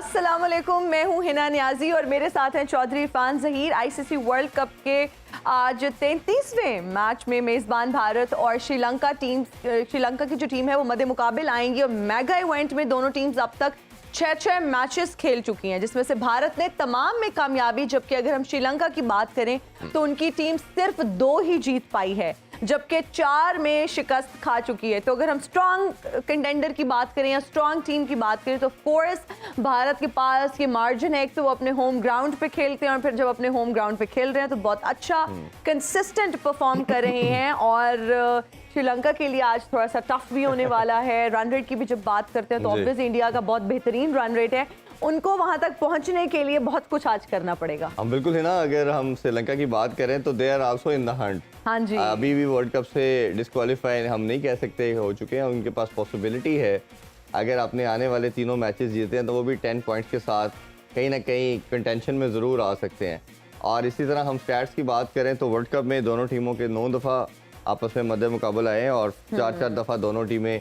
अस्सलाम वालेकुम, मैं हूं हिना नियाजी और मेरे साथ हैं Chaudhary Irfan Zaheer. ICC world cup के आज 33वें मैच में मेज़बान भारत और श्रीलंका की जो टीम है वो मद्दे मुकाबिल आएंगी और मेगा इवेंट में दोनों टीम्स अब तक 6 मैचेस खेल चुकी हैं, जिसमें से भारत ने तमाम में कामयाबी, जबकि अगर हम श्रीलंका की बात करें तो उनकी टीम सिर्फ 2 ही जीत पाई है, जबकि 4 में शिकस्त खा चुकी है। तो अगर हम स्ट्रॉन्ग कंटेंडर की बात करें या स्ट्रॉन्ग टीम की बात करें तो ऑफ कोर्स भारत के पास ये मार्जिन है। एक तो वो अपने होम ग्राउंड पे खेलते हैं और फिर जब अपने होम ग्राउंड पे खेल रहे हैं तो बहुत अच्छा कंसिस्टेंट परफॉर्म कर रहे हैं। और श्रीलंका के लिए आज थोड़ा सा टफ भी होने वाला है। रन रेट की भी जब बात करते हैं तो ऑब्वियस इंडिया का बहुत बेहतरीन रन रेट है, उनको वहां तक पहुंचने के लिए बहुत कुछ आज करना पड़ेगा। हम बिल्कुल है ना, अगर हम श्रीलंका की बात करें तो they are also in the hunt. हाँ जी, अभी भी वर्ल्ड कप से डिस्क्वालीफाई हम नहीं कह सकते हो चुके हैं, उनके पास पॉसिबिलिटी है। अगर आपने आने वाले तीनों मैचेस जीते हैं तो वो भी 10 पॉइंट्स के साथ कहीं ना कहीं कंटेंशन में ज़रूर आ सकते हैं। और इसी तरह हम स्टैट्स की बात करें तो वर्ल्ड कप में दोनों टीमों के 9 दफ़ा आपस में मद्दे मुकाबला आए हैं और 4 दफ़ा दोनों टीमें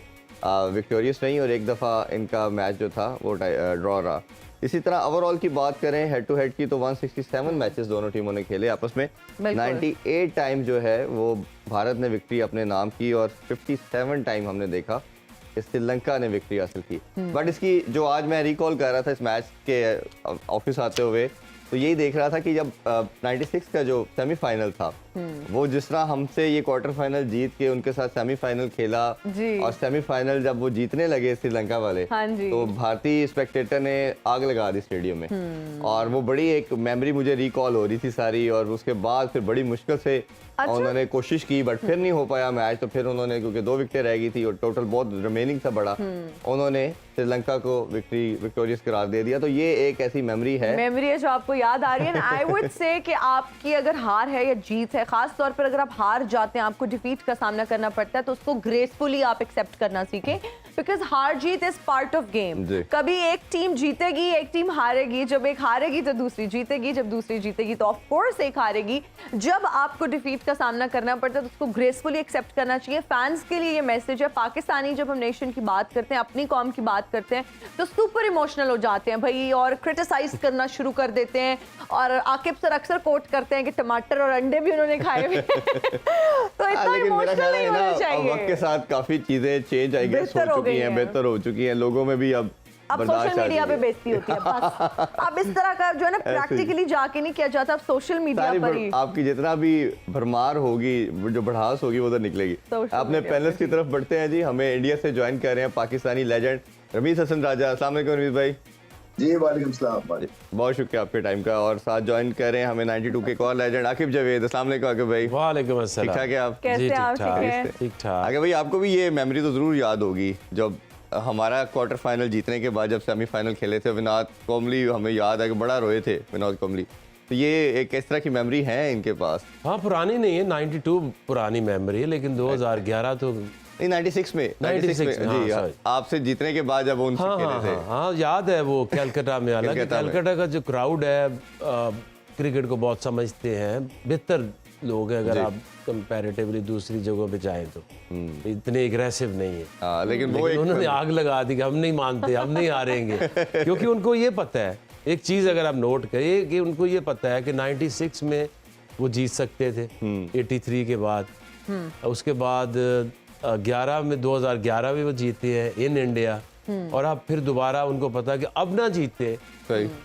विक्टोरियस रही और 1 दफ़ा इनका मैच जो था वो ड्रॉ रहा। इसी तरह ओवरऑल की बात करें हेड टू हेड की तो 167 मैचेस दोनों टीमों ने खेले आपस में। 98 टाइम जो है वो भारत ने विक्ट्री अपने नाम की और 57 टाइम हमने देखा कि श्रीलंका ने विक्ट्री हासिल की। बट इसकी जो आज मैं रिकॉल कर रहा था इस मैच के ऑफिस आते हुए तो यही देख रहा था कि जब 96 का जो सेमीफाइनल था वो जिस तरह हमसे ये क्वार्टर फाइनल जीत के उनके साथ सेमीफाइनल खेला और सेमीफाइनल जब वो जीतने लगे श्रीलंका वाले, हाँ तो भारतीय स्पेक्टेटर ने आग लगा दी स्टेडियम में। और वो बड़ी एक मेमोरी मुझे रिकॉल हो रही थी सारी। और उसके बाद फिर बड़ी मुश्किल से उन्होंने कोशिश की बट फिर नहीं हो पाया मैच। तो फिर उन्होंने, क्योंकि 2 विकेटें रह गई थी और टोटल बहुत रिमेनिंग था बड़ा, उन्होंने श्रीलंका को विक्टोरियस करार दे दिया। तो ये एक ऐसी मेमोरी है जो आपको याद आ रही है। आई वुड से कि आपकी अगर हार है या जीत है, खास तौर पर अगर आप हार जाते हैं, आपको डिफीट का सामना करना पड़ता है, तो उसको ग्रेसफुली आप एक्सेप्ट करना सीखें, बिकॉज हार जीत इज पार्ट ऑफ गेम। कभी एक टीम जीतेगी, एक टीम हारेगी। जब एक हारेगी तो दूसरी जीतेगी, जब दूसरी जीतेगी तो ऑफ कोर्स एक हारेगी। जब आपको डिफीट का सामना करना पड़ता है तो उसको ग्रेसफुली एक्सेप्ट करना चाहिए। फैंस के लिए ये मैसेज है। पाकिस्तानी जब हम नेशन की बात करते हैं, अपनी कौम की बात करते हैं, तो सुपर इमोशनल हो जाते हैं भाई और क्रिटिसाइज करना शुरू कर देते हैं। और आकिब सर अक्सर कोट करते हैं कि टमाटर और अंडे भी उन्होंने खाए हुए तो इतना इमोशनल नहीं होना चाहिए। वक्त के साथ काफी चीजें चेंज आई गई, बेहतर हो चुकी हैं लोगों में भी। अब सोशल मीडिया पे बेइज्जती होती है बस। अब इस तरह का जो है ना प्रैक्टिकली जाके नहीं किया जाता, अब सोशल मीडिया पर ही आपकी जितना भी भरमार होगी, जो बढ़ास होगी वो तो निकलेगी। अपने पैनल्स की तरफ बढ़ते हैं जी। हमें इंडिया से ज्वाइन कर रहे हैं पाकिस्तानी लेजेंड रमीज हसन राजा। अस्सलाम वालेकुम रमीज भाई। जी वालेकुम सलाम। बहुत शुक्रिया आपके टाइम का। और साथ ज्वाइन कर रहे हैं हमें 92 के एक और लेजेंड आकिब जावेद। अस्सलाम वालेकुम आकिब भाई। वालेकुम अस्सलाम। ठीक ठाक है आप? कैसे आप? ठीक ठाक। आकिब भाई, आपको भी ये मेमोरी तो जरूर याद होगी जब हमारा क्वार्टर फाइनल जीतने के बाद जब सेमीफाइनल खेले थे, विनोद कोहली, हमें याद है कि बड़ा रोए थे विनोद कोहली। तो ये एक इस तरह की मेमोरी है इनके पास? हाँ, पुरानी नहीं है, 92 पुरानी मेमोरी है, लेकिन 2011 तो 96 में जी, आपसे जीतने के बाद जब वो उनसे खेले थे। हाँ, याद है वो कलकत्ता में। हालांकि कलकत्ता का जो क्राउड है क्रिकेट को बहुत समझते हैं, बेहतर लोग हैं अगर आप कंपैरेटिवली दूसरी जगहों पे जाएं तो इतने एग्रेसिव नहीं है। लेकिन वो उन्होंने आग लगा दी कि हम नहीं मानते, हम नहीं हारेंगे। क्योंकि उनको ये पता है, एक चीज़ अगर आप नोट करिए कि उनको ये पता है कि 96 में वो जीत सकते थे, 83 के बाद। उसके बाद 2011 में वो जीते हैं इन इंडिया। और अब फिर दोबारा उनको पता कि अब ना जीते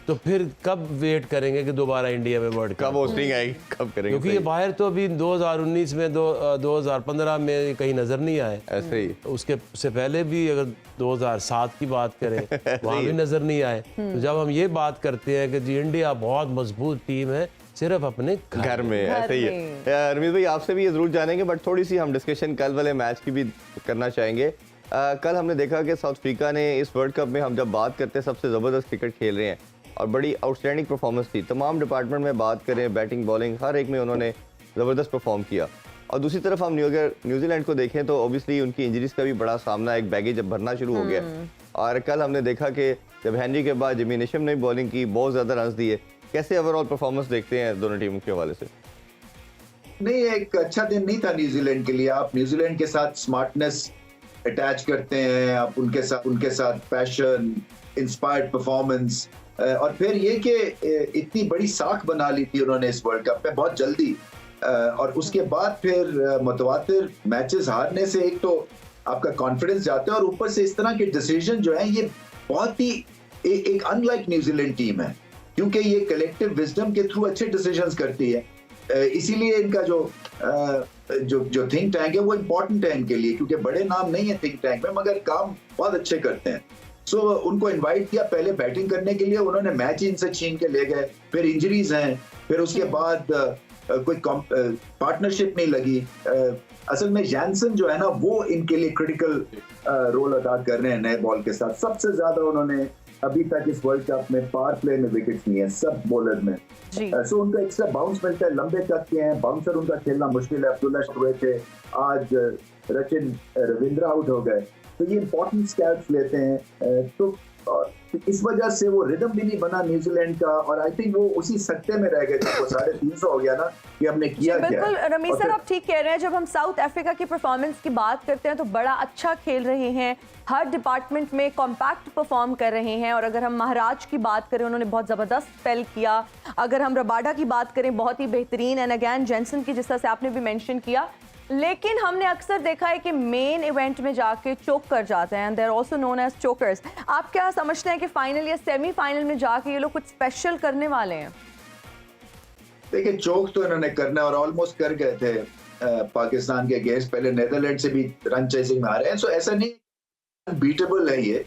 तो फिर कब वेट करेंगे कि दोबारा इंडिया में वर्ल्ड कप होस्टिंग आएगी, कब करेंगे? क्योंकि ये बाहर तो अभी 2019 में 2015 में कहीं नजर नहीं आए। ऐसे ही उसके से पहले भी अगर 2007 की बात करें वहाँ भी नजर नहीं आए। तो जब हम ये बात करते हैं कि जी इंडिया बहुत मजबूत टीम है सिर्फ अपने घर में, ऐसे ही है। रमीज भाई, आपसे भी ये जरूर जानेंगे बट थोड़ी सी हम डिस्कशन कल वाले मैच की भी करना चाहेंगे। कल हमने देखा कि साउथ अफ्रीका ने इस वर्ल्ड कप में, हम जब बात करते हैं, सबसे ज़बरदस्त क्रिकेट खेल रहे हैं और बड़ी आउटस्टैंडिंग परफॉर्मेंस थी। तमाम डिपार्टमेंट में बात करें, बैटिंग बॉलिंग हर एक में उन्होंने ज़बरदस्त परफॉर्म किया। और दूसरी तरफ हम अगर न्यूजीलैंड को देखें तो ओबियसली उनकी इंजरीज का भी बड़ा सामना, एक बैगेज अब भरना शुरू हो गया। और कल हमने देखा कि जब हेनरी के बाद जिमी नेशम ने बॉलिंग की, बहुत ज़्यादा रन दिए। कैसे ओवरऑल परफॉर्मेंस देखते हैं दोनों टीमों के हवाले से? नहीं, एक अच्छा दिन नहीं था न्यूजीलैंड के लिए। आप न्यूजीलैंड के साथ स्मार्टनेस अटैच करते हैं, आप उनके साथ पैशन, इंस्पायर्ड परफॉर्मेंस, और फिर ये कि इतनी बड़ी साख बना ली थी उन्होंने इस वर्ल्ड कप में बहुत जल्दी, और उसके बाद फिर मुतवातिर मैचेस हारने से एक तो आपका कॉन्फिडेंस जाता है, और ऊपर से इस तरह के डिसीजन जो है ये बहुत ही एक अनलाइक न्यूजीलैंड टीम है, क्योंकि ये कलेक्टिव विजडम के थ्रू अच्छे डिसीजंस करती है। इसीलिए इनका जो थिंक टैंक है वो इम्पोर्टेंट है इनके लिए, क्योंकि बड़े नाम नहीं है थिंक टैंक में मगर काम बहुत अच्छे करते हैं। सो उनको इनवाइट किया पहले बैटिंग करने के लिए, उन्होंने मैच ही इनसे छीन के ले गए, फिर इंजरीज हैं, फिर उसके बाद कोई पार्टनरशिप नहीं लगी। असल में जैनसन जो है ना वो इनके लिए क्रिटिकल रोल अदा कर रहे हैं नए बॉल के साथ। सबसे ज्यादा उन्होंने अभी तक इस वर्ल्ड कप में पावर प्ले में विकेट्स लिए हैं सब बॉलर में। सो उनको एक्स्ट्रा बाउंस मिलता है, लंबे तक के हैं, बाउंसर उनका खेलना मुश्किल है। अब्दुल्ला हुए थे, आज रचिन रविंद्र आउट हो गए, तो ये इंपॉर्टेंट स्टैट्स लेते हैं। तो इस वजह से वो रिदम भी नहीं बना न्यूजीलैंड का, और आई थिंक वो उसी सकते में रह गए जब वो 350 हो गया ना कि हमने किया क्या। बिल्कुल रमीज सर, आप ठीक कह रहे हैं। जब हम साउथ अफ्रीका की परफॉर्मेंस की बात करते हैं तो बड़ा अच्छा खेल रहे हैं, हर डिपार्टमेंट में कॉम्पैक्ट परफॉर्म कर रहे हैं। और अगर हम महाराज की बात करें, उन्होंने बहुत ज़बरदस्त स्पेल किया। अगर हम रबाडा की बात करें, बहुत ही बेहतरीन। एंड अगैन जेंसन की, जिस तरह से आपने भी मेंशन किया। लेकिन हमने अक्सर देखा है कि मेन इवेंट में जाके चोक कर जाते हैं, they are also known as chokers. आप क्या समझते हैं कि फाइनल या सेमीफाइनल में जाके ये लोग कुछ स्पेशल करने वाले हैं? देखिए, चोक तो इन्होंने करना और ऑलमोस्ट कर गए थे पाकिस्तान के अगेंस्ट। पहले नेदरलैंड से भी रन चेसिंग में आ रहे हैं, सो ऐसा नहीं अनबीटेबल है ये।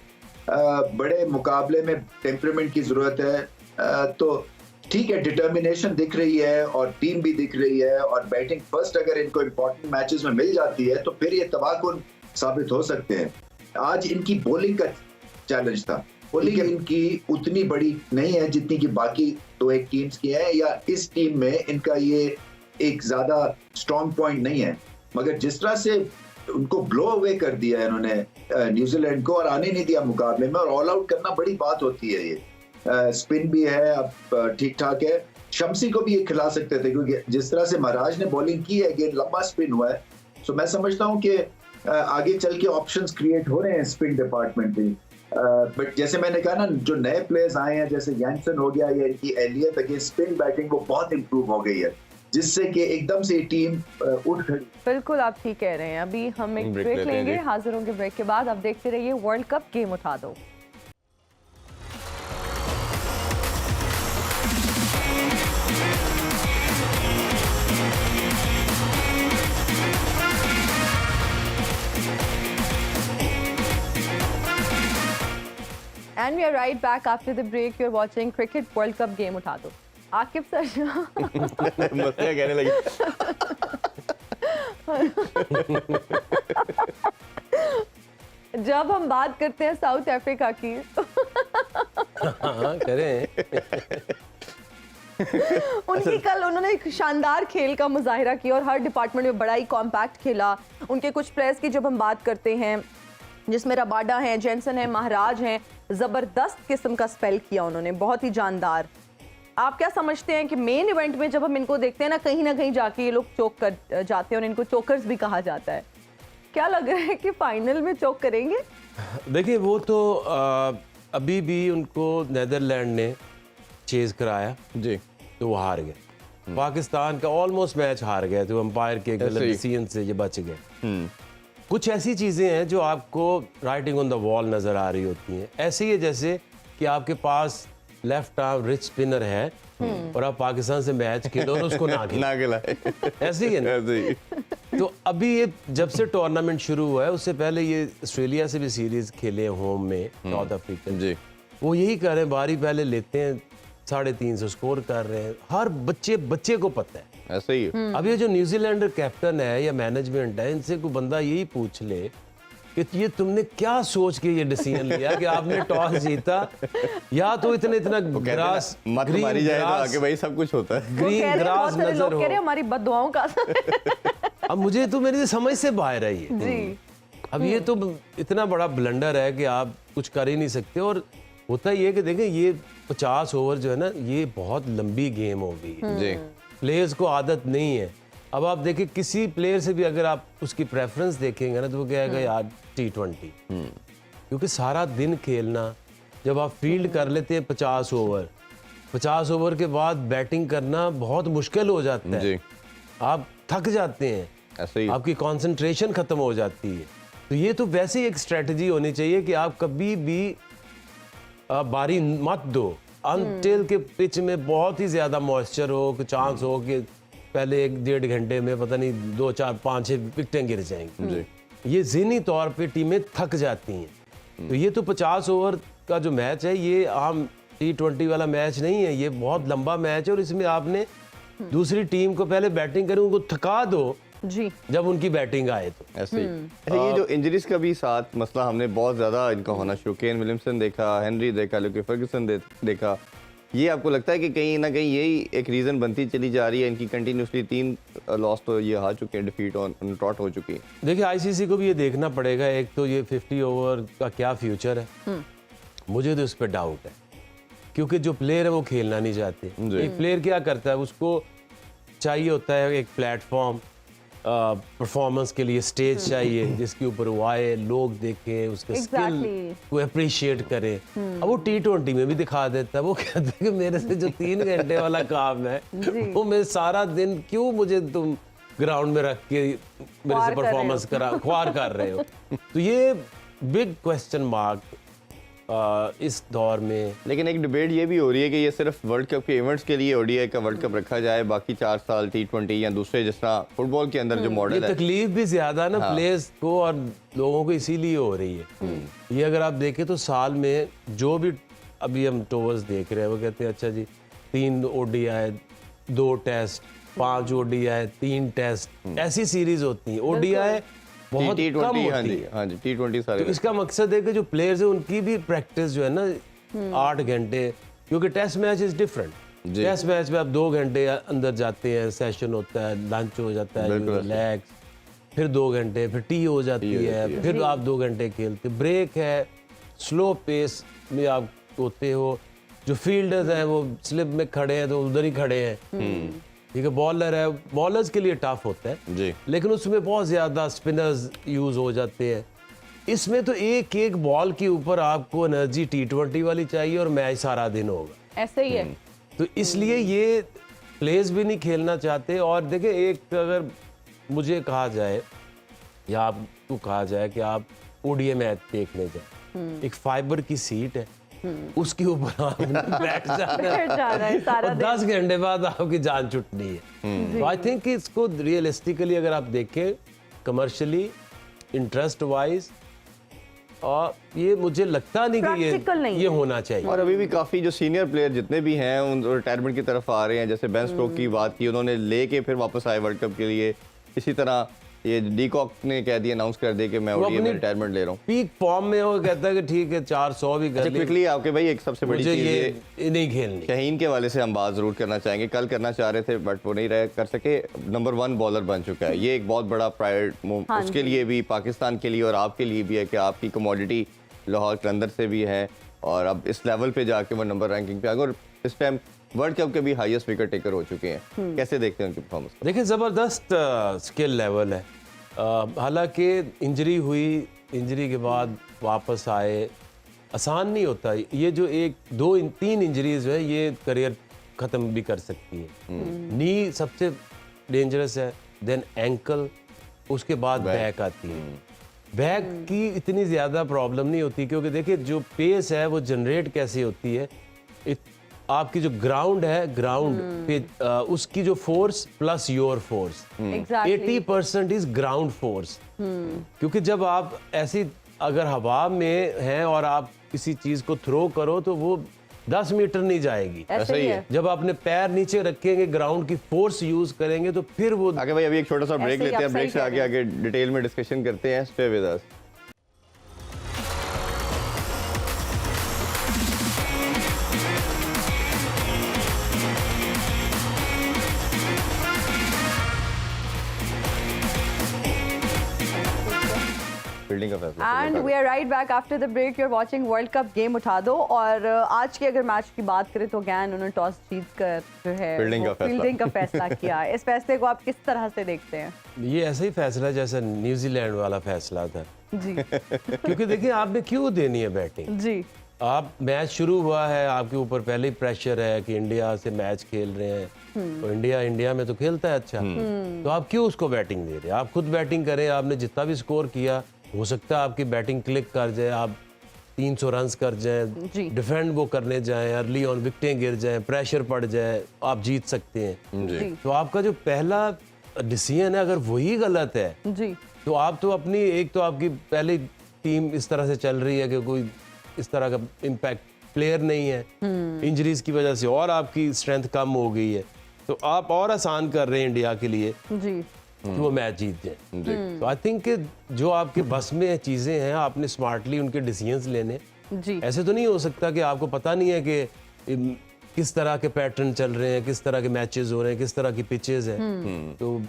बड़े मुकाबले में टेम्परामेंट की जरूरत है, तो ठीक है, डिटर्मिनेशन दिख रही है और टीम भी दिख रही है, और बैटिंग फर्स्ट अगर इनको इंपॉर्टेंट मैचेस में मिल जाती है तो फिर ये तबाहकुन साबित हो सकते हैं। आज इनकी बॉलिंग का चैलेंज था। बॉलिंग इनकी उतनी बड़ी नहीं है जितनी कि बाकी दो एक टीम्स की है, या इस टीम में इनका ये एक ज्यादा स्ट्रॉन्ग पॉइंट नहीं है। मगर जिस तरह से उनको ब्लो अवे कर दिया है इन्होंने न्यूजीलैंड को, और आने नहीं दिया मुकाबले में, और ऑल आउट करना बड़ी बात होती है ये। स्पिन भी है, अब ठीक ठाक है। शम्सी को भी ये खिला सकते थे, क्योंकि जिस तरह से महाराज ने बॉलिंग की है, गेंद लंबा स्पिन हुआ है। सो मैं समझता हूँ कि आगे चल के ऑप्शंस क्रिएट हो रहे हैं स्पिन डिपार्टमेंट में। बट जैसे मैंने कहा ना, जो नए प्लेयर्स आए हैं जैसे जैनसन हो गया, या इनकी एहलियत अगेंस्ट स्पिन बैटिंग वो बहुत इंप्रूव हो गई है, जिससे कि एकदम से टीम उठ खड़ी। बिल्कुल आप ठीक कह रहे हैं। अभी हम एक ब्रेक लेंगे, हाजिर होंगे ब्रेक के बाद। आप देखते रहिए वर्ल्ड कप गेम उठा दो। And we are right back after the break. You're watching Cricket World Cup game उठा दो। आकिब सर मस्तियाँ कहने लगी। जब हम बात करते हैं साउथ अफ्रीका की हाँ करें। उनकी कल उन्होंने एक शानदार खेल का मुजाहिरा किया और हर डिपार्टमेंट में बड़ा ही कॉम्पैक्ट खेला। उनके कुछ प्लेयर्स की जब हम बात करते हैं, जिसमें रबाडा हैं, जेंसन हैं, महाराज हैं, ज़बरदस्त किस्म का स्पेल किया उन्होंने, बहुत ही जानदार। आप क्या समझते हैं कि मेन इवेंट में जब हम इनको देखते हैं ना कहीं जाके ये लोग चोक कर जाते हैं, और इनको चोकर्स भी कहा जाता है, क्या लग रहा है कि फाइनल में चोक करेंगे? देखिए, वो तो अभी भी उनको नेदरलैंड ने चेज कराया जी, तो वो हार गए। पाकिस्तान का ऑलमोस्ट मैच हार गए, तो अंपायर के गलत डिसीजन से ये बच गए। कुछ ऐसी चीज़ें हैं जो आपको राइटिंग ऑन द वॉल नज़र आ रही होती हैं। ऐसे ही है जैसे कि आपके पास लेफ्ट आर्म रिच स्पिनर है और आप पाकिस्तान से मैच खेलो और उसको ना खिलाए, ऐसे ही है ना। तो अभी ये जब से टूर्नामेंट शुरू हुआ है, उससे पहले ये ऑस्ट्रेलिया से भी सीरीज खेले होम में, साउथ अफ्रीका जी, वो यही कर रहे हैं, बारी पहले लेते हैं, 350 स्कोर कर रहे हैं। हर बच्चे को पता है ऐसे ही है। अब ये जो न्यूजीलैंड कैप्टन है या मैनेजमेंट है, इनसे कोई बंदा यही पूछ ले कि ये तुमने क्या सोच के ये डिसीजन लिया कि आपने टॉस जीता, या तो इतना ग्रास मत मारी जाए तो आगे भाई सब कुछ होता है, ग्रीन ग्रास नजर हो, हमारी बददुआओं का। अब मुझे तो मेरी समझ से बाहर है ये जी। अब ये तो इतना बड़ा ब्लंडर है कि आप कुछ कर ही नहीं सकते। और होता ये कि देखें, ये 50 ओवर जो है ना, ये बहुत लंबी गेम हो गई जी, प्लेयर्स को आदत नहीं है। अब आप देखिए, किसी प्लेयर से भी अगर आप उसकी प्रेफरेंस देखेंगे ना, तो वो कहेगा यार T20, क्योंकि सारा दिन खेलना, जब आप फील्ड कर लेते हैं 50 ओवर, 50 ओवर के बाद बैटिंग करना बहुत मुश्किल हो जाता है। जी। आप थक जाते हैं, ऐसे ही आपकी कंसंट्रेशन खत्म हो जाती है। तो ये तो वैसे ही एक स्ट्रेटजी होनी चाहिए कि आप कभी भी बारी मत दो अनटिल के पिच में बहुत ही ज्यादा मॉइस्चर हो, कि चांस हो कि पहले 1-1.5 घंटे में पता नहीं 2, 4, 5, 6 विकेटें गिर जाएंगी। ये ज़हनी तौर पे टीमें थक जाती हैं। तो ये तो 50 ओवर का जो मैच है ये आम T20 वाला मैच नहीं है, ये बहुत लंबा मैच है और इसमें आपने दूसरी टीम को पहले बैटिंग करें, उनको थका दो जी, जब उनकी बैटिंग आए तो। ऐसे ही। अच्छा, ये जो इंजरीज का भी साथ मसला हमने बहुत ज़्यादा इनका होना शुरू, केन विलियमसन देखा, हेनरी देखा, लुकी फर्गुसन देखा, ये आपको लगता है कि कहीं ना कहीं यही एक रीज़न बनती चली जा रही है इनकी कंटिन्यूसली 3 लॉस तो ये हार चुके हैं, डिफीट ऑन ट्रॉट हो चुकी है? देखिए आईसीसी को भी ये देखना पड़ेगा, एक तो ये 50 ओवर का क्या फ्यूचर है, मुझे तो इस पर डाउट है, क्योंकि जो प्लेयर है वो खेलना नहीं चाहते। एक प्लेयर क्या करता है, उसको चाहिए होता है एक प्लेटफॉर्म, परफॉर्मेंस के लिए स्टेज चाहिए जिसके ऊपर वो आए, लोग देखें, उसके स्किल को अप्रिशिएट करें। अब वो T20 में भी दिखा देता है, वो कहता है कि मेरे से जो 3 घंटे वाला काम है वो मैं सारा दिन क्यों मुझे तुम ग्राउंड में रख के मेरे से परफॉर्मेंस ख्वार कर रहे हो। तो ये बिग क्वेश्चन मार्क इस दौर में। लेकिन एक डिबेट ये भी हो रही है कि ये सिर्फ वर्ल्ड कप के इवेंट्स के लिए ओडीआई का वर्ल्ड कप रखा जाए, बाकी 4 साल T20 या दूसरे जिस तरह फुटबॉल के अंदर जो मॉडल है। तकलीफ भी ज्यादा ना प्लेयर्स को और लोगों को इसीलिए हो रही है। ये अगर आप देखें तो साल में जो भी अभी हम टोवर्स देख रहे हैं वो कहते हैं अच्छा जी 3 ODI, 2 टेस्ट, 5 ODI, 3 टेस्ट, ऐसी सीरीज होती है। ODI बहुत कम होती है। हाँ जी, T20 सारे। तो इसका मकसद है कि जो प्लेयर्स है उनकी भी प्रैक्टिस जो है ना 8 घंटे, क्योंकि test match is different. Test match में आप 2 घंटे अंदर जाते हैं, सेशन होता है, लंच हो जाता है, रिलैक्स, फिर 2 घंटे, फिर टी हो जाती है, फिर आप 2 घंटे खेलते, ब्रेक है, स्लो पेस में आप होते हो। जो फील्डर्स हैं वो स्लिप में खड़े हैं तो उधर ही खड़े हैं, ठीक है। बॉलर है, बॉलर्स के लिए टफ होता है जी, लेकिन उसमें बहुत ज्यादा स्पिनर्स यूज हो जाते हैं। इसमें तो एक एक बॉल के ऊपर आपको एनर्जी T20 वाली चाहिए और मैच सारा दिन होगा, ऐसे ही है। तो इसलिए ये प्लेयर्स भी नहीं खेलना चाहते। और देखिए एक अगर मुझे कहा जाए या आपको कहा जाए कि आप ODI मैच देखने जाए, एक फाइबर की सीट है, उसके ऊपर आप बैठ जाना है और 10 घंटे बाद आपकी जान छुटनी है। तो आई थिंक इसको रियलिस्टिकली अगर आप देखें, कमर्शियली, इंटरेस्ट वाइज, और ये मुझे लगता नहीं कि ये होना चाहिए। और अभी भी काफ़ी जो सीनियर प्लेयर जितने भी हैं उन रिटायरमेंट की तरफ आ रहे हैं, जैसे बेन स्टोक की बात की, उन्होंने लेके फिर वापस आए वर्ल्ड कप के लिए। इसी तरह ये डीकॉक ने कह दिया, अनाउंस कर दिया कि मैं ODI में रिटायरमेंट ले रहा हूँ। पीक फॉर्म में वो कहता है कि ठीक है 400 भी कर ले। क्विकली आपके भाई एक सबसे बड़ी चीज़ ये नहीं खेलनी। शाहीन के वाले से हम बात जरूर करना चाहेंगे, कल करना चाह रहे थे बट वो नहीं कर सके। नंबर 1 बॉलर बन चुका है, ये एक बहुत बड़ा प्राइड उसके लिए भी, पाकिस्तान के लिए और आपके लिए भी है कि आपकी कमोडिटी लाहौर कलंदर से भी है और अब इस लेवल पे जाके वो नंबर रैंकिंग पे आ गए और इस टाइम वर्ल्ड कप के भी हाईएस्ट विकेट टेकर हो चुके हैं। कैसे देखते हैं उनकी परफॉर्मेंस? देखिए ज़बरदस्त स्किल लेवल है। हालांकि इंजरी हुई, इंजरी के बाद वापस आए, आसान नहीं होता। ये जो 1, 2, 3 इंजरीज है ये करियर ख़त्म भी कर सकती है। नी सबसे डेंजरस है, देन एंकल, उसके बाद बैक आती है। बैक की इतनी ज़्यादा प्रॉब्लम नहीं होती क्योंकि देखिए जो पेस है वो जनरेट कैसे होती है, आपकी जो ग्राउंड है, ग्राउंड पे उसकी जो force plus your force 80% is ground force. क्योंकि जब आप ऐसी अगर हवा में हैं और आप किसी चीज को थ्रो करो तो वो 10 मीटर नहीं जाएगी। ऐसा ही है। जब आपने पैर नीचे रखेंगे, ग्राउंड की फोर्स यूज करेंगे तो फिर वो आगे भाई अभी एक छोटा सा ब्रेक लेते हैं, ब्रेक से आगे डिटेल में डिस्कशन करते हैं। Stay with us. फील्डिंग का फैसला। And we are right back after the break. You are watching world cup game उठा दो। और आज के अगर मैच की बात करें तो अगेन उन्होंने टॉस जीत कर जो है फील्डिंग का फैसला किया। इस फैसले को आप किस तरह से देखते हैं? ये ऐसा ही फैसला जैसा न्यूजीलैंड वाला फैसला था जी क्योंकि देखिए आपने क्यों देनी है बैटिंग जी, आप मैच शुरू हुआ है, आपके ऊपर पहले ही प्रेशर है कि इंडिया से मैच खेल रहे हैं, तो इंडिया में तो खेलता है अच्छा, तो आप क्यों उसको बैटिंग दे रहे हैं? आप खुद बैटिंग करें, आपने जितना भी स्कोर किया, हो सकता है आपकी बैटिंग क्लिक कर जाए, आप 300 रन कर जाएं, डिफेंड वो करने जाएं, अर्ली ऑन विकेटें गिर जाएं, प्रेशर पड़ जाए, आप जीत सकते हैं। तो आपका जो पहला डिसीजन है, अगर वही गलत है जी तो आप तो अपनी, एक तो आपकी पहली टीम इस तरह से चल रही है कि कोई इस तरह का इम्पैक्ट प्लेयर नहीं है, इंजरीज की वजह से और आपकी स्ट्रेंथ कम हो गई है, तो आप और आसान कर रहे हैं इंडिया के लिए जी कि वो मैच जीत जाए। तो आई थिंक जो आपके बस में चीज़ें हैं, आपने स्मार्टली उनके डिसीजंस लेने। जी ऐसे तो नहीं हो सकता कि आपको पता नहीं है कि किस तरह के पैटर्न चल रहे हैं, किस तरह के मैचेस हो रहे हैं, किस तरह की पिचेस हैं। तो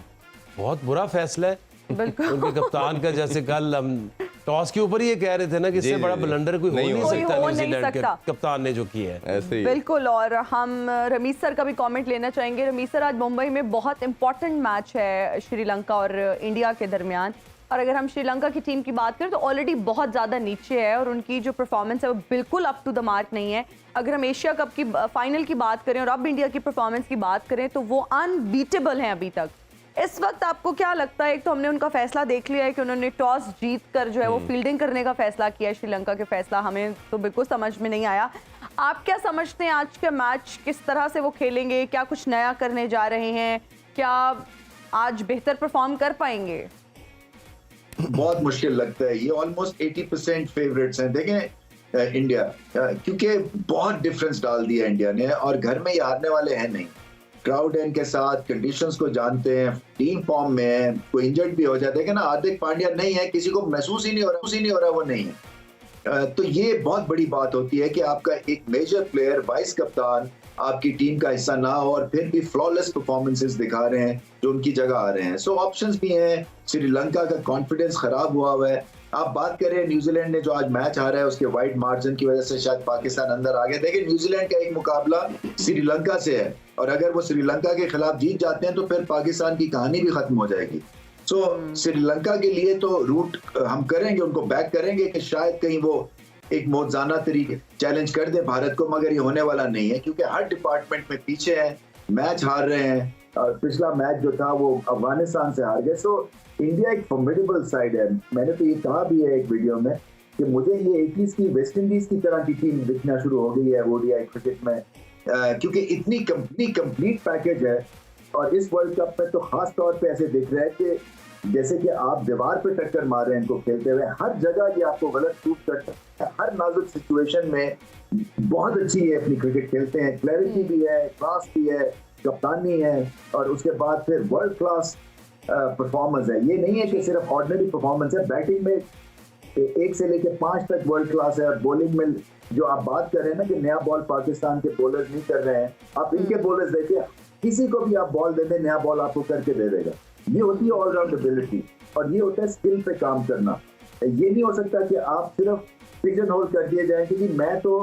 बहुत बुरा फैसला है उनके कप्तान का। जैसे कल हम टॉस के ऊपर ही ये कह रहे थे ना कि इससे बड़ा ब्लंडर कोई हो नहीं सकता न्यूजीलैंड के कप्तान ने जो किया है। ऐसे ही बिल्कुल। और हम रमीज सर का भी कमेंट लेना चाहेंगे। रमीज सर, आज मुंबई में बहुत इंपॉर्टेंट मैच है श्रीलंका और इंडिया के दरमियान, और अगर हम श्रीलंका की टीम की बात करें तो ऑलरेडी बहुत ज़्यादा नीचे है और उनकी जो परफॉर्मेंस है वो बिल्कुल अप टू द मार्क नहीं है। अगर हम एशिया कप की फाइनल की बात करें और अब इंडिया की परफॉर्मेंस की बात करें तो वो अनबीटेबल हैं अभी तक। इस वक्त आपको क्या लगता है? एक तो हमने उनका फैसला देख लिया है कि उन्होंने टॉस जीत कर जो है वो फील्डिंग करने का फैसला किया है। श्रीलंका के फैसला हमें तो बिल्कुल समझ में नहीं आया। आप क्या समझते हैं आज का मैच किस तरह से वो खेलेंगे? क्या कुछ नया करने जा रहे हैं? क्या आज बेहतर परफॉर्म कर पाएंगे? बहुत मुश्किल लगता है। ये ऑलमोस्ट 80% फेवरेट्स हैं। देखें इंडिया, क्योंकि बहुत डिफरेंस डाल दिया इंडिया ने, और घर में ये हारने वाले हैं नहीं। क्राउड है इनके साथ, कंडीशंस को जानते हैं, टीम फॉर्म में है, कोई इंजर्ड भी हो जाता है कि ना, हार्दिक पांड्या नहीं है, किसी को महसूस ही नहीं हो रहा वो नहीं है। तो ये बहुत बड़ी बात होती है कि आपका एक मेजर प्लेयर, वाइस कप्तान आपकी टीम का हिस्सा ना हो और फिर भी फ्लॉलेस परफॉर्मेंसेस दिखा रहे हैं जो उनकी जगह आ रहे हैं। सो ऑप्शंस भी हैं। श्रीलंका का कॉन्फिडेंस खराब हुआ है। आप बात करें न्यूजीलैंड ने जो आज मैच हारा है, उसके वाइड मार्जिन की वजह से शायद पाकिस्तान अंदर आ गया। देखिए न्यूजीलैंड का एक मुकाबला श्रीलंका से है, और अगर वो श्रीलंका के खिलाफ जीत जाते हैं तो फिर पाकिस्तान की कहानी भी खत्म हो जाएगी। सो श्रीलंका के लिए तो रूट हम करेंगे, उनको बैक करेंगे कि शायद कहीं वो एक मौजाना तरीके चैलेंज कर दे भारत को, मगर ये होने वाला नहीं है क्योंकि हर डिपार्टमेंट में पीछे हैं, मैच हार रहे हैं। और पिछला मैच जो था वो अफगानिस्तान से हार गए। सो इंडिया एक फॉर्मिडेबल साइड है। मैंने तो ये कहा भी है एक वीडियो में कि मुझे ये 80s की वेस्ट इंडीज की तरह की टीम दिखना शुरू हो गई है ओडीआई क्रिकेट में, क्योंकि इतनी कंप्लीट पैकेज है। और इस वर्ल्ड कप में तो खास तौर पे ऐसे दिख रहा है कि जैसे कि आप दीवार पे टक्कर मार रहे हैं इनको खेलते हुए। हर जगह ये आपको गलत सूट करता है, हर नाजुक सिचुएशन में बहुत अच्छी है अपनी क्रिकेट खेलते हैं। क्लैरिटी भी है, क्लास भी है, कप्तानी है, और उसके बाद फिर वर्ल्ड क्लास परफॉर्मेंस है। ये नहीं है कि सिर्फ ऑर्डिनरी परफॉर्मेंस है। बैटिंग में 1 से लेकर 5 तक वर्ल्ड क्लास है। बॉलिंग में जो आप बात कर रहे हैं ना कि नया बॉल पाकिस्तान के बॉलर्स नहीं कर रहे हैं, आप इनके बॉलर्स देखिए, किसी को भी आप बॉल दे दें, नया बॉल आपको करके दे देगा। ये होती है ऑलराउंड एबिलिटी, और ये होता है स्किल पे काम करना। ये नहीं हो सकता कि आप सिर्फ पिजन होल कर दिए जाए कि मैं तो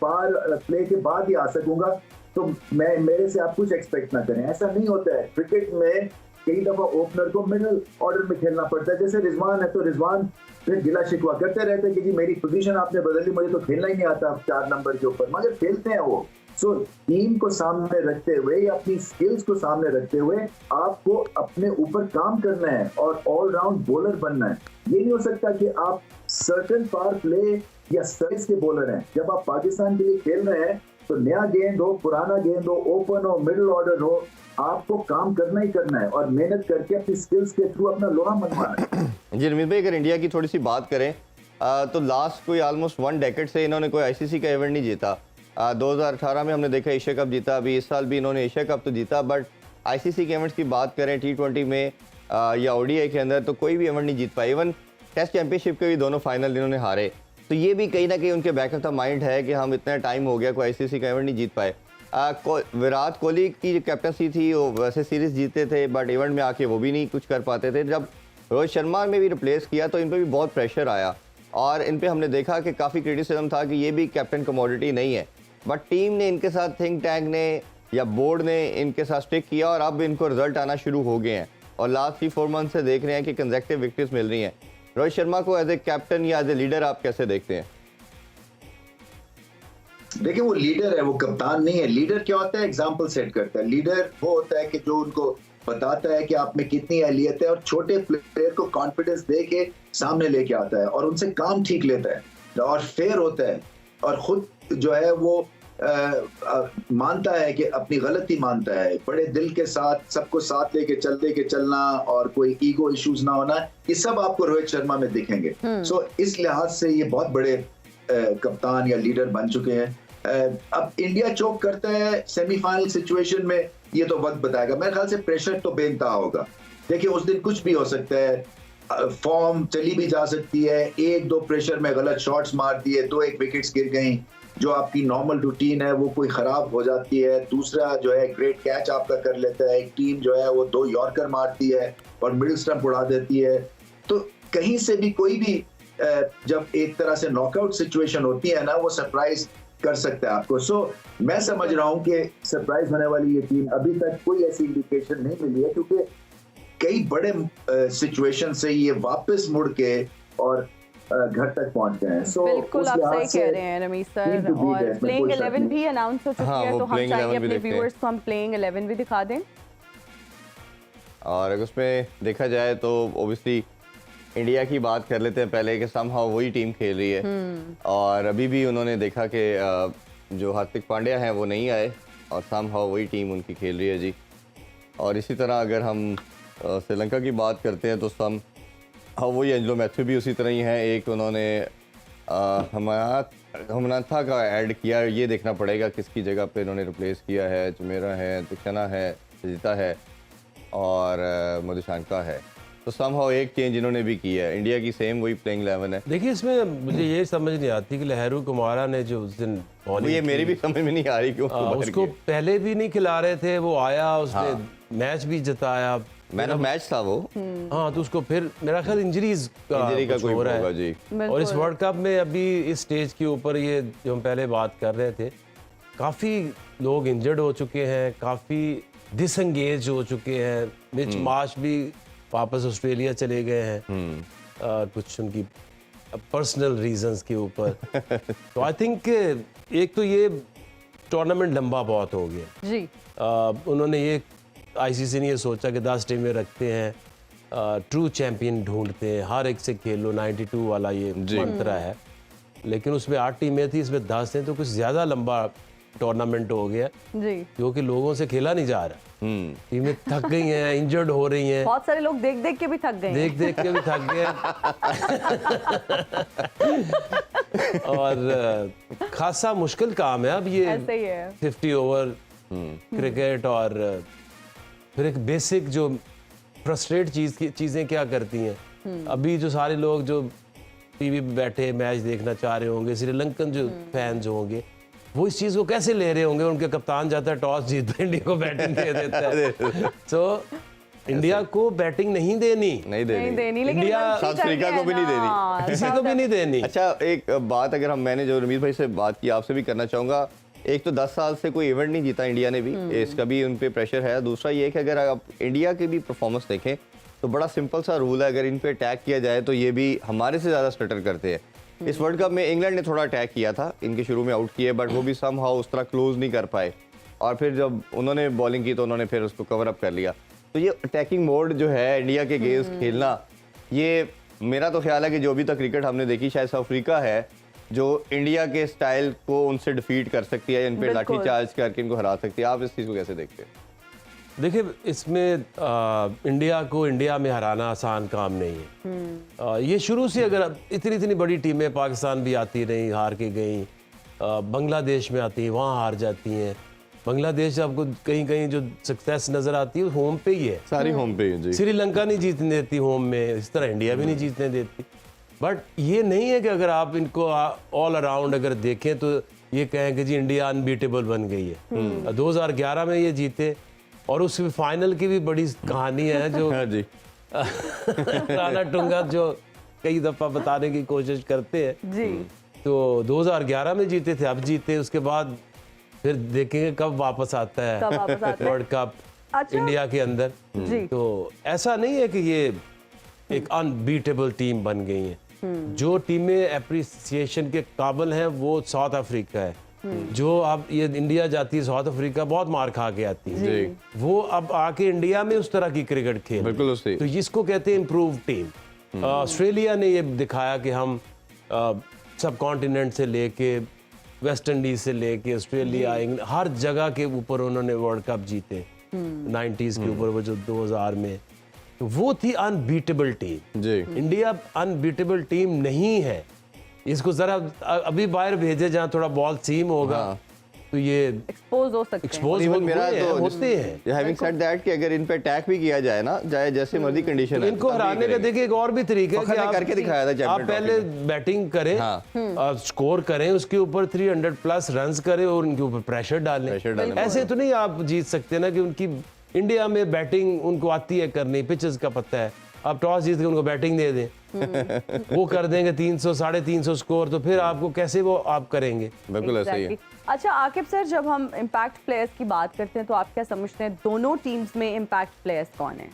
पार प्ले के बाद ही आ सकूंगा, तो मेरे से आप कुछ एक्सपेक्ट ना करें। ऐसा नहीं होता है। क्रिकेट में कई दफा ओपनर को मिडिल ऑर्डर में खेलना पड़ता है। जैसे रिजवान है तो रिजवान फिर गिला शिकवा करते रहते हैं कि जी मेरी पोजीशन आपने बदली, मुझे तो खेलना ही नहीं आता 4 नंबर के ऊपर, मगर खेलते हैं वो। सो टीम को सामने रखते हुए या अपनी स्किल्स को सामने रखते हुए आपको अपने ऊपर काम करना है और ऑलराउंड बॉलर बनना है। ये नहीं हो सकता कि आप सर्टेन पावर प्ले या सर्विस के बॉलर हैं। जब आप पाकिस्तान के लिए खेल रहे हैं तो नया गेंद हो, पुराना गेंद हो, ओपन हो, मिडिल ऑर्डर हो, आपको काम करना ही करना है और मेहनत करके अपनी स्किल्स के थ्रू अपना लोहा मनवाना है। जी रमीज भाई, अगर इंडिया की थोड़ी सी बात करें तो लास्ट कोई ऑलमोस्ट 1 डेकेड से इन्होंने कोई आईसीसी का इवेंट नहीं जीता। 2018 में हमने देखा एशिया कप जीता, अभी इस साल भी इन्होंने एशिया कप तो जीता, बट आईसीसी के इवेंट्स की बात करें T20 में या ओडीआई के अंदर तो कोई भी इवेंट नहीं जीत पाए। इवन टेस्ट चैंपियनशिप के भी दोनों फाइनल इन्होंने हारे। तो ये भी कहीं ना कहीं उनके बैक ऑफ द माइंड है कि हम इतना टाइम हो गया कोई आईसीसी का इवेंट नहीं जीत पाए। विराट कोहली की जो कैप्टनसी थी वो वैसे सीरीज जीतते थे, बट इवेंट में आके वो भी नहीं कुछ कर पाते थे। जब रोहित शर्मा में भी रिप्लेस किया तो इन पर भी बहुत प्रेशर आया और इन पर हमने देखा कि काफ़ी क्रिटिसिज्म था कि ये भी कैप्टन कमोडिटी नहीं है, बट टीम ने इनके साथ, थिंक टैंक ने या बोर्ड ने इनके साथ स्टिक किया और अब इनको रिजल्ट आना शुरू हो गए हैं और लास्ट 3-4 मंथ से देख रहे हैं कि कंसेक्टिव विक्ट्रीज मिल रही हैं। रोहित शर्मा को एज ए कैप्टन या एज ए लीडर आप कैसे देखते हैं? देखिए वो लीडर है, वो कप्तान नहीं है। लीडर क्या होता है? एग्जाम्पल सेट करता है। लीडर वो होता है कि जो उनको बताता है कि आप में कितनी अहलियत है और छोटे प्लेयर को कॉन्फिडेंस दे के सामने लेके आता है और उनसे काम ठीक लेता है और फेयर होता है और खुद जो है वो मानता है कि अपनी गलती मानता है, बड़े दिल के साथ सबको साथ लेके चलना और कोई ईगो इश्यूज ना होना, ये सब आपको रोहित शर्मा में दिखेंगे। सो इस लिहाज से ये बहुत बड़े कप्तान या लीडर बन चुके हैं। अब इंडिया चोक करता है सेमीफाइनल सिचुएशन में, ये तो वक्त बताएगा। मेरे ख्याल से प्रेशर तो बेइंतहा होगा। देखिए उस दिन कुछ भी हो सकता है, फॉर्म चली भी जा सकती है, एक दो प्रेशर में गलत शॉट्स मार दिए, 2-1 विकेट्स गिर गई, जो आपकी नॉर्मल रूटीन है वो कोई खराब हो जाती है। दूसरा जो है ग्रेट कैच आपका कर लेता है, एक टीम जो है वो 2 यॉर्कर मारती है और मिडिल स्टंप उड़ा देती है। तो कहीं से भी कोई भी जब एक तरह से नॉकआउट सिचुएशन होती है ना, वो सरप्राइज कर सकता है आपको। सो मैं समझ रहा हूं कि सरप्राइज होने वाली ये टीम, अभी तक कोई ऐसी इंडिकेशन नहीं मिली है क्योंकि कई बड़े सिचुएशन से ये वापस मुड़ के और घर तक पहुंच गए हैं। सो बिल्कुल आप सही कह रहे हैं रमीश सर। और प्लेइंग 11 भी अनाउंस हो चुकी है, तो हम चाहेंगे अपने व्यूअर्स को हम प्लेइंग 11 भी दिखा दें। और अगर उसमें देखा जाए तो ओबियसली इंडिया की बात कर लेते हैं पहले कि समहाउ वही टीम खेल रही है और अभी भी उन्होंने देखा कि जो हार्दिक पांड्या हैं वो नहीं आए और समहाउ वही टीम उनकी खेल रही है जी। और इसी तरह अगर हम श्रीलंका की बात करते हैं तो वही एंजलो मैथ्यू भी उसी तरह ही हैं। एक उन्होंने हमनाथा का ऐड किया, ये देखना पड़ेगा किसकी जगह पे इन्होंने रिप्लेस किया है। जुमेरा है, तिक्षना है, सजिता है और मधुशांका है। तो समहाउ एक चेंज इन्होंने भी किया है। इंडिया की सेम वही प्लेइंग 11 है। देखिए इसमें मुझे ये समझ नहीं आती कि लहरू कुमारा ने जो उस दिन ये मेरी भी समझ में नहीं आ रही क्यों उसको पहले भी नहीं खिला रहे थे, वो आया उसने मैच भी जिताया, मैन ऑफ मैच था वो। हाँ तो उसको फिर मेरा ख्याल इंजरीज का कोई हो रहा है जी। और इस वर्ल्ड कप में अभी इस स्टेज के ऊपर ये जो हम पहले बात कर रहे थे, काफ़ी लोग इंजर्ड हो चुके हैं, काफ़ी डिसंगेज हो चुके हैं। मिच मार्श भी वापस ऑस्ट्रेलिया चले गए हैं कुछ उनकी पर्सनल रीजंस के ऊपर। तो आई थिंक एक तो ये टूर्नामेंट लंबा बहुत हो गया जी। उन्होंने ये आईसीसी ने ये सोचा कि 10 टीमें रखते हैं, ट्रू चैंपियन ढूंढते हैं, हर एक से खेलो, 92 वाला ये मंत्र है। लेकिन उसमें 8 टीमें थी, इसमें 10 हैं, तो कुछ ज़्यादा लंबा टूर्नामेंट हो गया जी, क्योंकि लोगों से खेला नहीं जा रहा। टीमें थक गई हैं, इंजर्ड हो रही हैं, बहुत सारे लोग देख देख के भी थक गए, देख के भी थक गए और खासा मुश्किल काम है अब ये। ऐसे ही है 50 ओवर क्रिकेट और फिर एक बेसिक जो फ्रस्ट्रेट चीज़ें क्या करती हैं। अभी जो सारे लोग जो टीवी पे बैठे मैच देखना चाह रहे होंगे, श्रीलंकन जो फैंस होंगे, वो इस चीज़ को कैसे ले रहे होंगे। उनके कप्तान जाता है, टॉस जीतता है, इंडिया को बैटिंग दे देता है। तो इंडिया को बैटिंग नहीं देनी लेकिन इंडिया साउथ अफ्रीका को भी नहीं देनी, किसी को भी नहीं देनी। अच्छा एक बात अगर मैंने जो रमीज भाई से बात की, आपसे भी करना चाहूँगा। एक तो 10 साल से कोई इवेंट नहीं जीता इंडिया ने भी, इसका भी उन पे प्रेशर है। दूसरा ये कि अगर आप इंडिया की भी परफॉर्मेंस देखें तो बड़ा सिंपल सा रूल है, अगर इन पे अटैक किया जाए तो ये भी हमारे से ज़्यादा स्टटर करते हैं। इस वर्ल्ड कप में इंग्लैंड ने थोड़ा अटैक किया था, इनके शुरू में आउट किए, बट वो भी समहाउ उस तरह क्लोज नहीं कर पाए और फिर जब उन्होंने बॉलिंग की तो उन्होंने फिर उसको कवर अप कर लिया। तो ये अटैकिंग मोड जो है इंडिया के अगेंस्ट खेलना, ये मेरा तो ख्याल है कि जो अभी तक क्रिकेट हमने देखी शायद साउथ अफ्रीका है जो इंडिया के स्टाइल को उनसे डिफीट कर सकती है, इन पे लाठी चार्ज करके इनको हरा सकती है। आप इस चीज़ को कैसे देखते हैं? देखिए इसमें इंडिया को इंडिया में हराना आसान काम नहीं है। ये शुरू से अगर इतनी बड़ी टीमें पाकिस्तान भी आती रही, हार के गई, बांग्लादेश में आती है, वहाँ हार जाती हैं। बांग्लादेश आपको कहीं कहीं जो सक्सेस नजर आती है होम पे ही है, सारी होम पे है जी। श्रीलंका नहीं जीतने देती होम में, इस तरह इंडिया भी नहीं जीतने देती। बट ये नहीं है कि अगर आप इनको ऑल अराउंड अगर देखें तो ये कहें कि जी इंडिया अनबीटेबल बन गई है। 2011 में ये जीते और उस फाइनल की भी बड़ी कहानी है जो हाँ जी राणा टुंगा जो कई दफा बताने की कोशिश करते हैं जी। तो 2011 में जीते थे, अब जीते, उसके बाद फिर देखेंगे कब वापस आता है वर्ल्ड कप इंडिया के अंदर जी। तो ऐसा नहीं है कि ये एक अनबीटेबल टीम बन गई है। जो टीमें एप्रिसिएशन के काबिल हैं वो साउथ अफ्रीका है, जो अब ये इंडिया जाती है, साउथ अफ्रीका बहुत मार खा के आती है, वो अब आके इंडिया में उस तरह की क्रिकेट खेल, बिल्कुल उससे, तो इसको कहते हैं इम्प्रूव टीम। ऑस्ट्रेलिया ने ये दिखाया कि हम सब कॉन्टिनेंट से लेके वेस्ट इंडीज से लेके ऑस्ट्रेलिया, इंग्लैंड, हर जगह के ऊपर उन्होंने वर्ल्ड कप जीते 90s के ऊपर, वो जो 2000 में, तो वो थी अनबीटेबल टीम। जी इंडिया अनबीटेबल टीम नहीं है, इसको जरा अभी बाहर भेजे जहाँ थोड़ा बॉल सीम होगा, तो ये एक्सपोज हो सकते हैं। एक्सपोज इवन मेरा होते हैं। हैविंग सेड दैट कि अगर इन पे अटैक भी किया जाए ना, चाहे जैसे मर्जी कंडीशन है, इनको हराने का देखिए एक और भी तरीका है कि आप करके दिखाया था आप चैंपियन पहले बैटिंग करें, स्कोर करें, उसके ऊपर 300 प्लस रन्स करें और उनके ऊपर प्रेशर डालें। ऐसे तो नहीं आप जीत सकते ना, कि उनकी इंडिया में बैटिंग उनको आती है करनी, पिचेस का पता है, आप टॉस जीत के उनको बैटिंग दे दें, वो कर देंगे 300 350 स्कोर, तो फिर आपको कैसे वो आप करेंगे। बिल्कुल ऐसा ही है। अच्छा आकिब सर, जब हम इम्पैक्ट प्लेयर्स की बात करते हैं तो आप क्या समझते हैं दोनों टीम्स में इम्पैक्ट प्लेयर्स कौन है?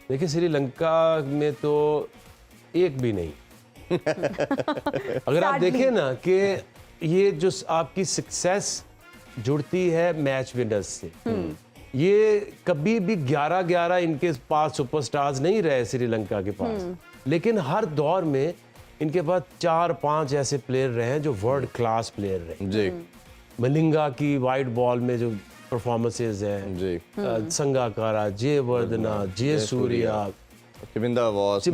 देखिए श्रीलंका में तो एक भी नहीं। अगर आप देखें ना कि ये जो आपकी सक्सेस जुड़ती है मैच विनर्स से, ये कभी भी 11-11 इनके पास सुपरस्टार्स नहीं रहे श्रीलंका के पास, लेकिन हर दौर में इनके पास 4-5 ऐसे प्लेयर रहे हैं जो वर्ल्ड क्लास प्लेयर रहे। जी मलिंगा की वाइट बॉल में जो परफॉर्मेंसेज हैं, जी संगाकारा, जयवर्धना, जयसूर्या, चिमिंदा वॉस,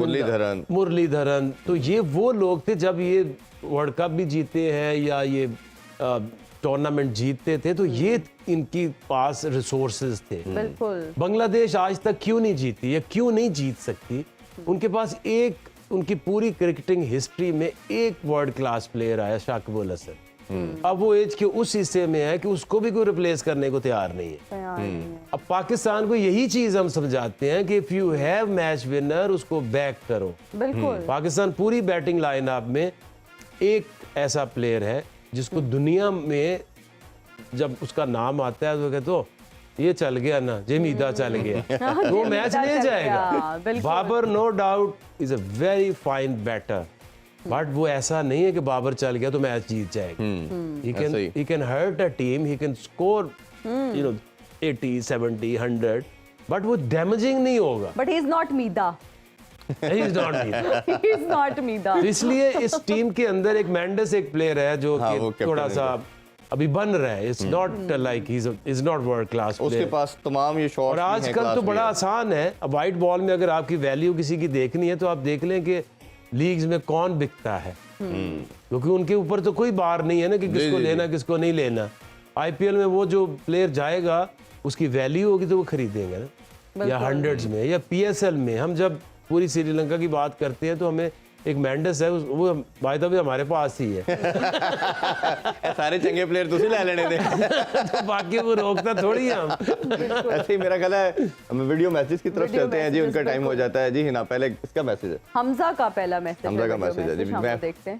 मुरलीधरन, तो ये वो लोग थे जब ये वर्ल्ड कप भी जीते हैं या ये टूर्नामेंट जीतते थे, तो ये इनकी पास रिसोर्सेज थे। बिल्कुल। बांग्लादेश आज तक क्यों नहीं जीती या क्यों नहीं जीत सकती? उनके पास उनकी पूरी क्रिकेटिंग हिस्ट्री में एक वर्ल्ड क्लास प्लेयर आया, शाकिब अल हसन। अब वो एज के उस हिस्से में है कि उसको भी कोई रिप्लेस करने को तैयार नहीं है। अब पाकिस्तान को यही चीज हम समझाते हैं कि if you have match winner, उसको बैक करो। बिल्कुल। पाकिस्तान पूरी बैटिंग लाइनअप में एक ऐसा प्लेयर है जिसको दुनिया में जब उसका नाम आता है तो कहते हो ये चल गया ना, जेमीदा चल गया, वो मैच ले जाएगा। Babar no doubt is a very fine batter, but वो ऐसा नहीं है कि बाबर चल गया तो मैच जीत जाएगा। he can hurt a team, he can score 80, 70, 100, but वो डैमेजिंग नहीं होगा। बट ही इज नॉट मीदा। He is not Mida. He is not मीदा। तो इसलिए इस टीम के अंदर एक मेंडेस एक प्लेयर है जो कि थोड़ा सा अभी बन रहा है। It's not like he is not world class player. उसके पास तमाम ये शॉट्स और आजकल तो बड़ा आसान है। अब वाइट बॉल में अगर आपकी वैल्यू किसी की देखनी है तो आप देख लें कि लीग्स में कौन बिकता है, क्योंकि उनके ऊपर तो कोई बार नहीं है ना कि किसको लेना किसको नहीं लेना। आईपीएल में वो जो प्लेयर जाएगा उसकी वैल्यू होगी तो वो खरीदेंगे ना, या हंड्रेड्स में, या पीएसएल में। हम जब पूरी श्रीलंका की बात करते हैं तो हमें एक मेंडेस है, वो बाय द वे हमारे पास ही है। सारे चंगे प्लेयर तुसी ले लेने थे। तो बाकी वो रोकता थोड़ी हम। ऐसे ही मेरा ख्याल है हम वीडियो मैसेज की तरफ चलते हैं जी, उनका टाइम हो जाता है जी। हिना पहले इसका मैसेज है, हमजा का पहला मैसेज, हमजा का मैसेज है जी, मैं देखते हैं।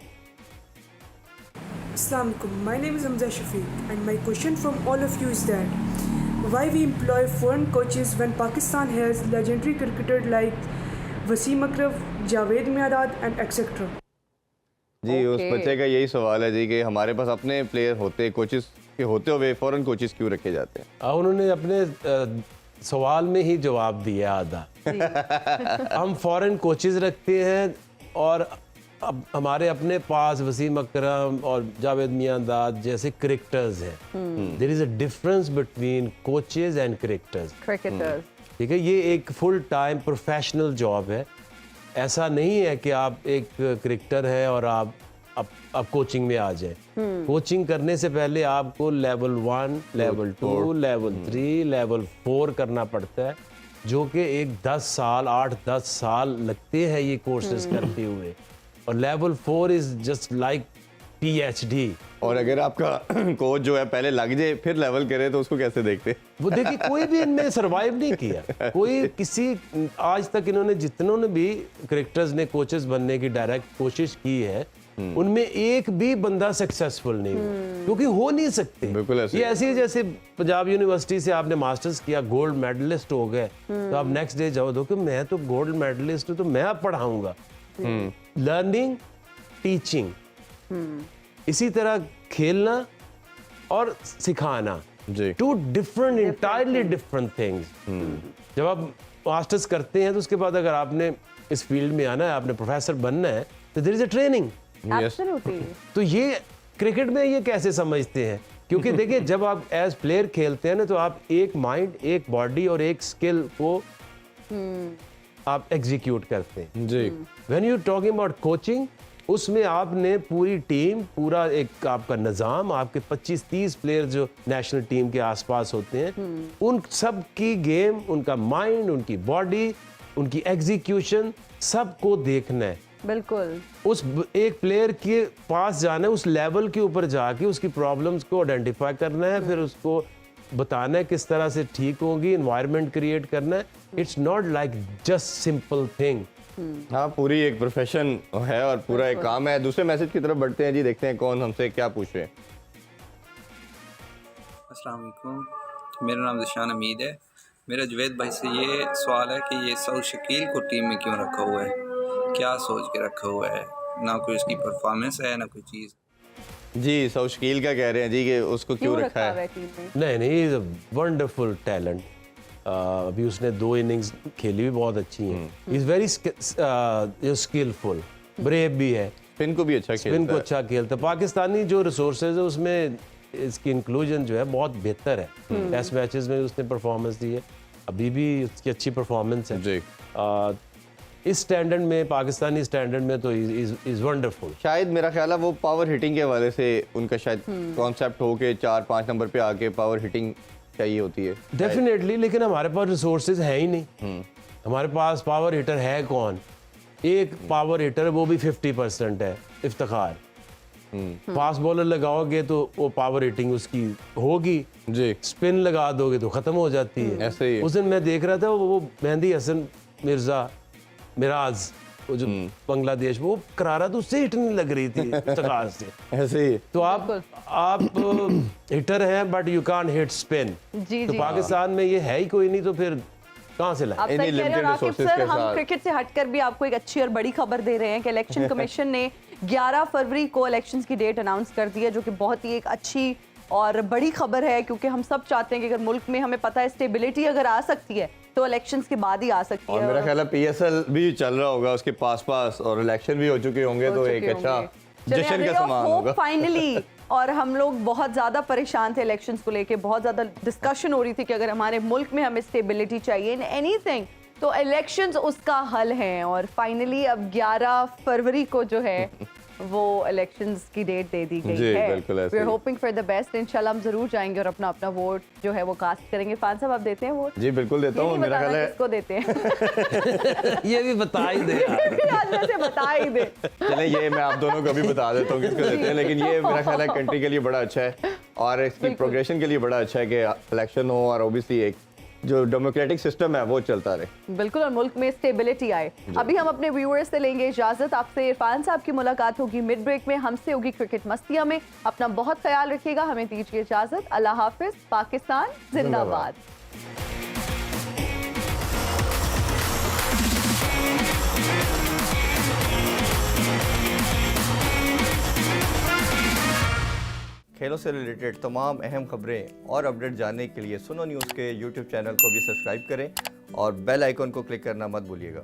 Assalamu alaikum. My name is Hamza Shafiq, and my question from all of you is that why we employ foreign coaches when Pakistan has legendary cricketers like Wasim Akram, Javed Miandad and etc. जी उस बच्चे का यही सवाल है जी कि हमारे पास अपने player होते, कोचेस के होते हुए फॉरेन कोचेस क्यों रखे जाते हैं? उन्होंने अपने सवाल में ही जवाब दिया आधा। हम फॉरेन कोचेस रखते हैं और अब हमारे अपने पास वसीम अकरम और जावेद मियांदाद जैसे क्रिकेटर्स हैं। There is a difference between coaches and cricketers. ठीक है, ये एक फुल टाइम प्रोफेशनल जॉब है। ऐसा नहीं है कि आप एक क्रिकेटर है और आप कोचिंग में आ जाए। कोचिंग करने से पहले आपको लेवल 1, लेवल 2, लेवल 3, लेवल 4 करना पड़ता है, जो कि एक 10 साल 8-10 साल लगते हैं ये कोर्सेज करते हुए। और level 4 is just like PhD। और अगर आपका कोच जो है पहले लग जाए फिर लेवल करे तो उसको कैसे देखते? वो देखिए कोई भी इनमें सरवाइव नहीं किया। कोई किसी आज तक इन्होंने जितनों ने भी क्रिकेटर्स ने कोचेस बनने की डायरेक्ट कोशिश की है, उनमें एक भी बंदा सक्सेसफुल नहीं हुआ, क्योंकि हो नहीं सकते। बिल्कुल ऐसे। ये ऐसे जैसे पंजाब यूनिवर्सिटी से आपने मास्टर्स किया, गोल्ड मेडलिस्ट हो गए, तो आप नेक्स्ट डे जाओ कि मैं तो गोल्ड मेडलिस्ट हूँ तो मैं अब पढ़ाऊंगा। लर्निंग, टीचिंग, इसी तरह खेलना और सिखाना, जी। Two different entirely different things. जब आप मास्टर्स करते हैं तो उसके बाद अगर आपने इस फील्ड में आना है, आपने प्रोफेसर बनना है, तो there is a training. Absolutely. तो ये क्रिकेट में ये कैसे समझते हैं? क्योंकि देखिए जब आप एज प्लेयर खेलते हैं ना, तो आप एक माइंड, एक बॉडी और एक स्किल को आप एग्जीक्यूट करते हैं। जी। When you talking about coaching, उसमें आपने पूरी टीम, पूरा एक आपका निज़ाम, आपके 25-30 प्लेयर जो नेशनल टीम के आसपास होते हैं, उन सब की गेम, उनका माइंड, उनकी बॉडी, उनकी एग्जीक्यूशन, सबको देखना है। बिल्कुल। उस एक प्लेयर के पास जाना है, उस लेवल के ऊपर जाके उसकी प्रॉब्लम्स को आइडेंटिफाई करना है, फिर उसको बताना है किस तरह से ठीक होगी, एनवायरनमेंट क्रिएट करना है। It's not like just simple thing. हाँ, पूरी एक प्रोफेशन है और पूरा एक काम है। दूसरे मैसेज की तरफ बढ़ते हैं जी, देखते हैं कौन हमसे क्या पूछ रहे हैं। अस्सलाम वालेकुम, मेरा नाम ज़िशान हमीद है। मेरा जुवैद भाई से ये सवाल है कि ये सऊद शकील को टीम में क्यों रखा हुआ है, क्या सोच के रखा हुआ है? ना कोई उसकी परफॉर्मेंस है, ना कोई चीज़। जी, सऊद शकील का कह रहे हैं जी कि उसको क्यों रखा है? टीम में? नहीं नहीं, इज अ वंडरफुल टैलेंट। अभी उसने 2 इनिंग्स खेली भी बहुत अच्छी हैं। इज वेरी स्किलफुल, ब्रेव भी है, स्पिन को भी अच्छा खेलता स्पिन को है। अच्छा खेलता है। पाकिस्तानी जो रिसोर्सेज है उसमें इसकी इंक्लूजन जो है बहुत बेहतर है। टेस्ट मैचेस में उसने परफॉर्मेंस दी है, अभी भी उसकी अच्छी परफॉर्मेंस है। जी। इस स्टैंडर्ड में, पाकिस्तानी स्टैंडर्ड में तो इज वंडरफुल। शायद मेरा ख्याल है वो पावर हिटिंग के हवाले से उनका शायद कॉन्सेप्ट हो के 4-5 नंबर पे आके पावर हिटिंग चाहिए होती है डेफिनेटली, लेकिन हमारे पास रिसोर्सेज है ही नहीं। हमारे पास पावर हिटर है कौन? एक पावर हिटर, वो भी 50% है, इफ्तिखार। फास्ट बॉलर लगाओगे तो वो पावर हिटिंग उसकी होगी, जी। स्पिन लगा दोगे तो खत्म हो जाती है। ऐसे ही है। उस दिन मैं देख रहा था वो मेहंदी हसन मिर्जा मिराज, वो जो बांग्लादेश, वो करारा तो उससे हिट नहीं लग रही थी इफ्तिखार से। ऐसे ही। तो आप हिटर हैं but you can't hit spin. जी, तो जी। पाकिस्तान में ये है ही कोई नहीं, तो फिर कहाँ से लाए? आप सही इन्हीं कह रहे हैं। और limited आकिब resources सर, के हम साथ। क्रिकेट से हटकर भी आपको एक अच्छी और बड़ी खबर दे रहे हैं कि इलेक्शन कमीशन ने 11 फरवरी को इलेक्शंस की डेट अनाउंस कर दी है, जो कि बहुत ही एक अच्छी और बड़ी खबर है, क्योंकि हम सब चाहते हैं कि अगर मुल्क में, हमें पता है स्टेबिलिटी अगर आ सकती है तो इलेक्शंस के बाद ही आ सकती और है। मेरा ख्याल है PSL भी चल रहा होगा उसके पास और इलेक्शन भी हो चुके होंगे, तो एक अच्छा जश्न का समान होगा फाइनली। और हम लोग बहुत ज़्यादा परेशान थे इलेक्शंस को लेके, बहुत ज़्यादा डिस्कशन हो रही थी कि अगर हमारे मुल्क में हमें स्टेबिलिटी चाहिए इन एनीथिंग, तो इलेक्शंस उसका हल है। और फाइनली अब 11 फरवरी को जो है वो इलेक्शंस की डेट दे दी गई जी, है। बिल्कुल ऐसे वी आर ही। Hoping for the best. इंशाल्लाह हम जरूर जाएंगे और अपना अपना वोट जो है वो कास्ट करेंगे। फान साहब, आप देते हैं वोट? जी बिल्कुल देता ये हूँ। नहीं मेरा ख्याल बताना है किसको देते हैं। ये भी बता ही दे यार। ये भी आज में से बता ही दे। चलें, ये मैं आप दोनों को भी बता देता हूँ किसको देते हैं, लेकिन ये मेरा ख्याल है कंट्री के लिए बड़ा अच्छा है और इसकी प्रोग्रेशन के लिए बड़ा अच्छा है कि इलेक्शन हो और ओबीसी एक जो डेमोक्रेटिक सिस्टम है वो चलता रहे। बिल्कुल, और मुल्क में स्टेबिलिटी आए। अभी हम अपने व्यूअर्स से लेंगे इजाजत। आपसे इरफान साहब की मुलाकात होगी मिड ब्रेक में, हमसे होगी क्रिकेट मस्तिया में। अपना बहुत ख्याल रखिएगा, हमें दीजिए इजाजत। अल्लाह हाफिज। पाकिस्तान जिंदाबाद। खेलों से रिलेटेड तमाम अहम खबरें और अपडेट जानने के लिए सुनो न्यूज़ के YouTube चैनल को भी सब्सक्राइब करें और बेल आइकन को क्लिक करना मत भूलिएगा।